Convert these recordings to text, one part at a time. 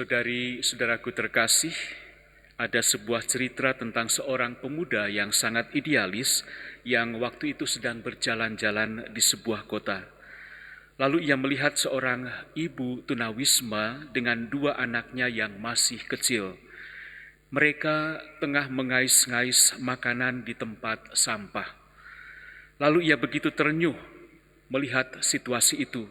Saudari-saudaraku terkasih, ada sebuah cerita tentang seorang pemuda yang sangat idealis yang waktu itu sedang berjalan-jalan di sebuah kota. Lalu ia melihat seorang ibu tunawisma dengan dua anaknya yang masih kecil. Mereka tengah mengais-ngais makanan di tempat sampah. Lalu ia begitu terenyuh melihat situasi itu,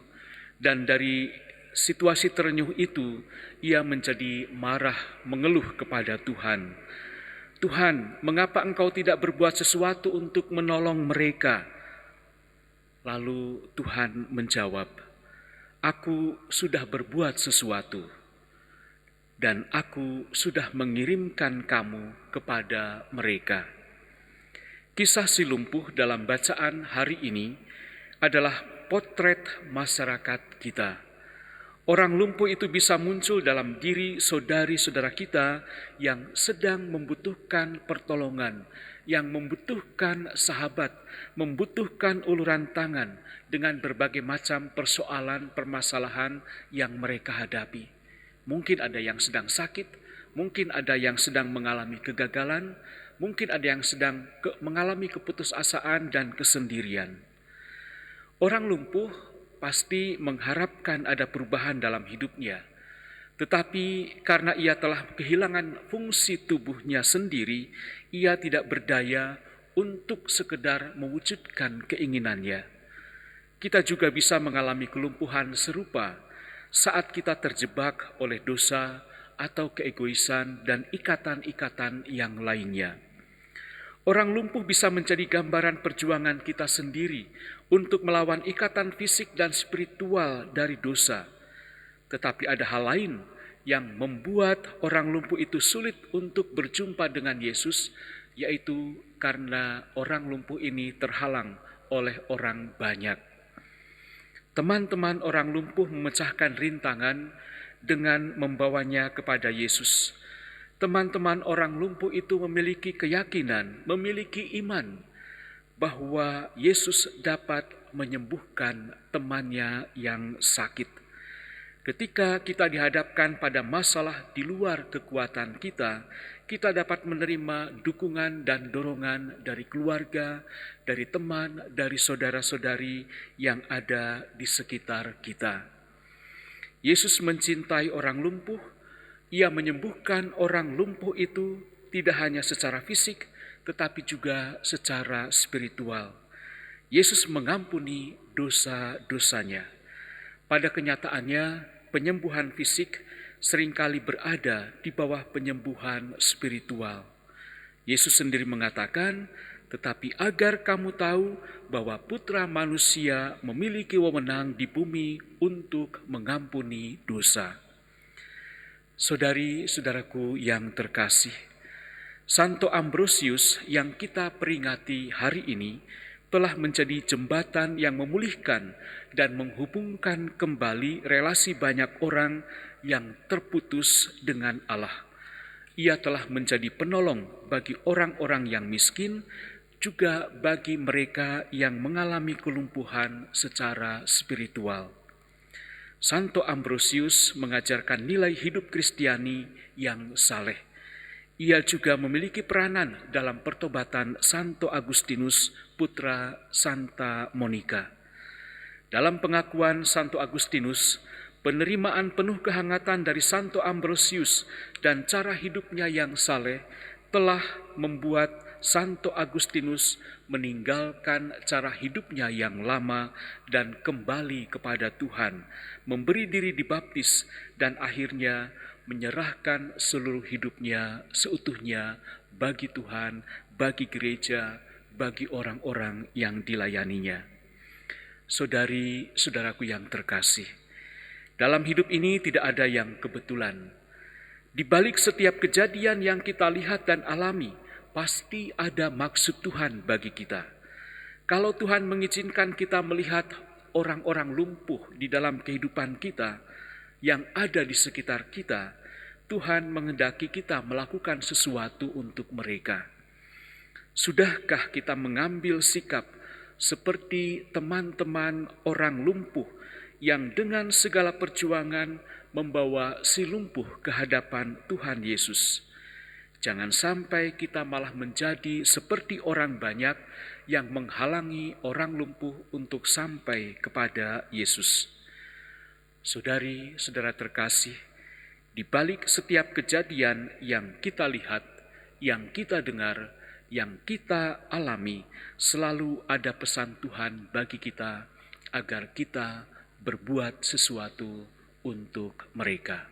dan dari situasi terenyuh itu ia menjadi marah mengeluh kepada Tuhan. Tuhan, mengapa Engkau tidak berbuat sesuatu untuk menolong mereka? Lalu Tuhan menjawab, Aku sudah berbuat sesuatu, dan Aku sudah mengirimkan kamu kepada mereka. Kisah si lumpuh dalam bacaan hari ini adalah potret masyarakat kita. Orang lumpuh itu bisa muncul dalam diri saudari-saudara kita yang sedang membutuhkan pertolongan, yang membutuhkan sahabat, membutuhkan uluran tangan dengan berbagai macam persoalan, permasalahan yang mereka hadapi. Mungkin ada yang sedang sakit, mungkin ada yang sedang mengalami kegagalan, mungkin ada yang sedang mengalami keputusasaan dan kesendirian. Orang lumpuh pasti mengharapkan ada perubahan dalam hidupnya. Tetapi karena ia telah kehilangan fungsi tubuhnya sendiri, ia tidak berdaya untuk sekedar mewujudkan keinginannya. Kita juga bisa mengalami kelumpuhan serupa saat kita terjebak oleh dosa atau keegoisan dan ikatan-ikatan yang lainnya. Orang lumpuh bisa menjadi gambaran perjuangan kita sendiri untuk melawan ikatan fisik dan spiritual dari dosa. Tetapi ada hal lain yang membuat orang lumpuh itu sulit untuk berjumpa dengan Yesus, yaitu karena orang lumpuh ini terhalang oleh orang banyak. Teman-teman orang lumpuh memecahkan rintangan dengan membawanya kepada Yesus. Teman-teman orang lumpuh itu memiliki keyakinan, memiliki iman bahwa Yesus dapat menyembuhkan temannya yang sakit. Ketika kita dihadapkan pada masalah di luar kekuatan kita, kita dapat menerima dukungan dan dorongan dari keluarga, dari teman, dari saudara-saudari yang ada di sekitar kita. Yesus mencintai orang lumpuh. Ia menyembuhkan orang lumpuh itu tidak hanya secara fisik, tetapi juga secara spiritual. Yesus mengampuni dosa-dosanya. Pada kenyataannya, penyembuhan fisik seringkali berada di bawah penyembuhan spiritual. Yesus sendiri mengatakan, tetapi agar kamu tahu bahwa Putra Manusia memiliki wewenang di bumi untuk mengampuni dosa. Saudari-saudaraku yang terkasih, Santo Ambrosius yang kita peringati hari ini telah menjadi jembatan yang memulihkan dan menghubungkan kembali relasi banyak orang yang terputus dengan Allah. Ia telah menjadi penolong bagi orang-orang yang miskin, juga bagi mereka yang mengalami kelumpuhan secara spiritual. Santo Ambrosius mengajarkan nilai hidup Kristiani yang saleh. Ia juga memiliki peranan dalam pertobatan Santo Agustinus, putra Santa Monica. Dalam pengakuan Santo Agustinus, penerimaan penuh kehangatan dari Santo Ambrosius dan cara hidupnya yang saleh telah membuat Santo Agustinus meninggalkan cara hidupnya yang lama dan kembali kepada Tuhan, memberi diri dibaptis, dan akhirnya menyerahkan seluruh hidupnya seutuhnya bagi Tuhan, bagi gereja, bagi orang-orang yang dilayaninya. Saudari-saudaraku yang terkasih, dalam hidup ini tidak ada yang kebetulan. Di balik setiap kejadian yang kita lihat dan alami, pasti ada maksud Tuhan bagi kita. Kalau Tuhan mengizinkan kita melihat orang-orang lumpuh di dalam kehidupan kita yang ada di sekitar kita, Tuhan menghendaki kita melakukan sesuatu untuk mereka. Sudahkah kita mengambil sikap seperti teman-teman orang lumpuh yang dengan segala perjuangan membawa si lumpuh ke hadapan Tuhan Yesus. Jangan sampai kita malah menjadi seperti orang banyak yang menghalangi orang lumpuh untuk sampai kepada Yesus. Saudari-saudara terkasih, di balik setiap kejadian yang kita lihat, yang kita dengar, yang kita alami, selalu ada pesan Tuhan bagi kita agar kita berbuat sesuatu untuk mereka.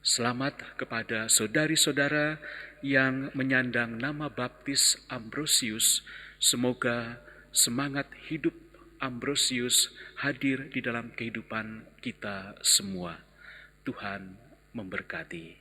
Selamat kepada saudari-saudara yang menyandang nama baptis Ambrosius. Semoga semangat hidup Ambrosius hadir di dalam kehidupan kita semua. Tuhan memberkati.